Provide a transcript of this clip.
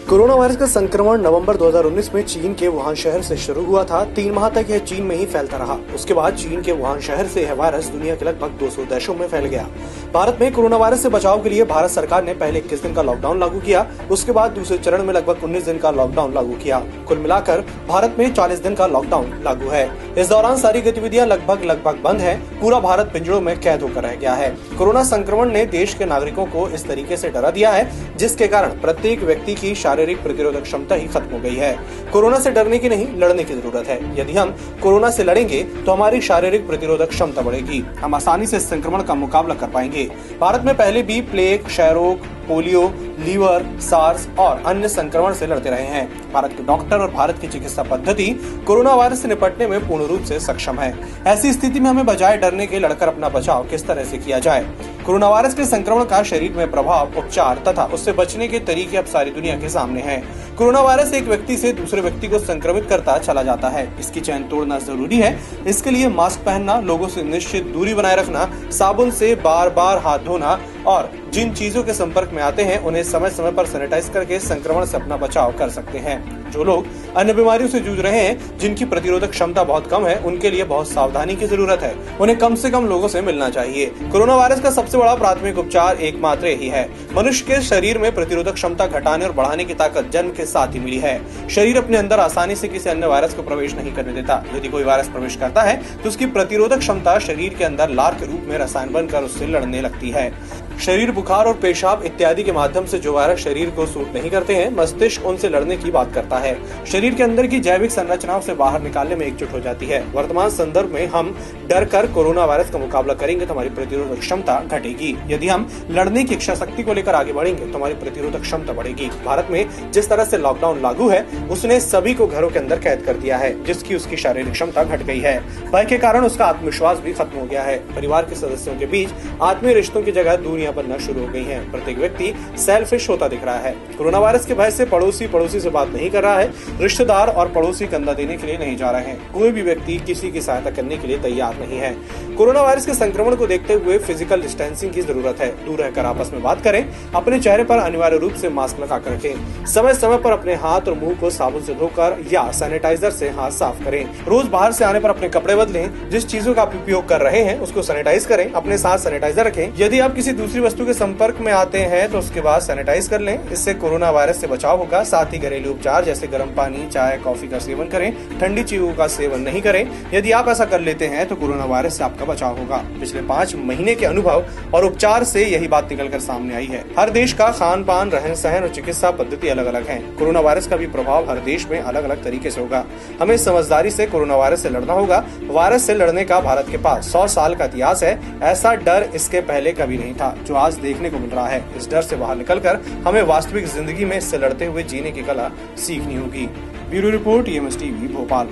Corona virus का संक्रमण नवंबर 2019 में चीन के वुहान शहर से शुरू हुआ था। 3 माह तक यह चीन में ही फैलता रहा। उसके बाद चीन के वुहान शहर से यह वायरस दुनिया के लगभग 200 देशों में फैल गया। भारत में कोरोना वायरस से बचाव के लिए भारत सरकार ने पहले 21 दिन का लॉकडाउन लागू किया। उसके बाद दूसरे चरण में लगभग 19 दिन का लॉकडाउन लागू किया। कुल मिलाकर भारत में 40 दिन का लॉकडाउन लागू है। इस दौरान सारी गतिविधियां लगभग बंद है। पूरा भारत पिंजड़ों में कैद होकर रह गया है। कोरोना संक्रमण ने देश के नागरिकों को इस तरीके से डरा दिया है, जिसके कारण प्रत्येक व्यक्ति की शारीरिक प्रतिरोधक क्षमता ही खत्म हो गई है। कोरोना से डरने की नहीं, लड़ने की जरूरत है। यदि हम कोरोना से लड़ेंगे तो हमारी शारीरिक प्रतिरोधक क्षमता बढ़ेगी। हम आसानी से इस संक्रमण का मुकाबला कर पाएंगे। भारत में पहले भी प्लेग, क्षय रोग, पोलियो, लीवर, सार्स और अन्य संक्रमण से लड़ते रहे हैं। भारत के डॉक्टर और भारत की चिकित्सा पद्धति कोरोना वायरस से निपटने में पूर्ण रूप से सक्षम है। ऐसी स्थिति में हमें बजाय डरने के लड़कर अपना बचाव किस तरह से किया जाए। कोरोना वायरस के संक्रमण का शरीर में प्रभाव, उपचार तथा उससे बचने के तरीके अब सारी दुनिया के सामने हैं। कोरोना वायरस एक व्यक्ति से दूसरे व्यक्ति को संक्रमित करता चला जाता है। इसकी चेन तोड़ना जरूरी है। इसके लिए मास्क पहनना, लोगों से निश्चित दूरी बनाए रखना, साबुन से बार-बार हाथ धोना और जिन चीजों के संपर्क में आते हैं उन्हें समय समय पर सैनिटाइज करके संक्रमण से अपना बचाव कर सकते हैं। जो लोग अन्य बीमारियों से जूझ रहे हैं, जिनकी प्रतिरोधक क्षमता बहुत कम है, उनके लिए बहुत सावधानी की जरूरत है। उन्हें कम से कम लोगों से मिलना चाहिए। कोरोना वायरस का सबसे बड़ा प्राथमिक उपचार एकमात्र यही है। मनुष्य के शरीर में प्रतिरोधक क्षमता घटाने और बढ़ाने की ताकत जन्म के साथ ही मिली है। शरीर अपने अंदर आसानी से किसी अन्य वायरस को प्रवेश नहीं करने देता। यदि कोई वायरस प्रवेश करता है तो उसकी प्रतिरोधक क्षमता शरीर के अंदर लार के रूप में रसायन बनकर उससे लड़ने लगती है। शरीर, बुखार और पेशाब इत्यादि के माध्यम से जो वायरस शरीर को सूट नहीं करते हैं, मस्तिष्क उनसे लड़ने की बात करता है। शरीर के अंदर की जैविक संरचनाओं से बाहर निकालने में एकजुट हो जाती है। वर्तमान संदर्भ में हम डर कर कोरोना वायरस का मुकाबला करेंगे तो हमारी प्रतिरोधक क्षमता घटेगी। यदि हम लड़ने की इच्छा शक्ति को लेकर आगे बढ़ेंगे तो हमारी प्रतिरोधक क्षमता बढ़ेगी। भारत में जिस तरह से लॉकडाउन लागू है, उसने सभी को घरों के अंदर कैद कर दिया है, जिसकी उसकी शारीरिक क्षमता घट गई है। भय के कारण उसका आत्मविश्वास भी खत्म हो गया है। परिवार के सदस्यों के बीच आत्मीय रिश्तों की जगह दूरियां बनना शुरू हो गई हैं। प्रत्येक व्यक्ति सेल्फिश होता दिख रहा है। कोरोना वायरस के भय से पड़ोसी से बात नहीं कर रहा है। रिश्तेदार और पड़ोसी कंधा देने के लिए नहीं जा रहे हैं। कोई भी व्यक्ति किसी की सहायता करने के लिए तैयार नहीं है। कोरोना वायरस के संक्रमण को देखते हुए फिजिकल डिस्टेंसिंग की जरूरत है। दूर रहकर आपस में बात करें। अपने चेहरे पर अनिवार्य रूप से मास्क लगाकर रखें। समय समय पर अपने हाथ और मुंह को साबुन से धोकर या सैनिटाइजर से हाथ साफ करें। रोज बाहर से आने पर अपने कपड़े बदलें। जिस चीजों का आप उपयोग कर रहे हैं उसको सैनिटाइज करें। अपने साथ सैनिटाइजर रखें। यदि आप किसी दूसरी वस्तु के संपर्क में आते हैं तो उसके बाद सैनिटाइज कर लें। इससे कोरोना वायरस से बचाव होगा। साथ ही घरेलू उपचार जैसे गर्म पानी, चाय, कॉफी का सेवन करें। ठंडी चीजों का सेवन नहीं करें। यदि आप ऐसा कर लेते हैं तो कोरोना वायरस से आपका बचाव होगा। पिछले 5 महीने के अनुभव और उपचार से यही बात निकलकर सामने आई है। हर देश का खान पान, रहन सहन और चिकित्सा पद्धति अलग अलग है। कोरोना वायरस का भी प्रभाव हर देश में अलग अलग तरीके से होगा। हमें समझदारी से कोरोना वायरस से लड़ना होगा। वायरस से लड़ने का भारत के पास 100 साल का इतिहास है। ऐसा डर इसके पहले कभी नहीं था जो आज देखने को मिल रहा है। इस डर से बाहर निकलकर हमें वास्तविक जिंदगी में इससे लड़ते हुए जीने की कला सीखनी होगी। Bureau report, EMS TV, Bhopal.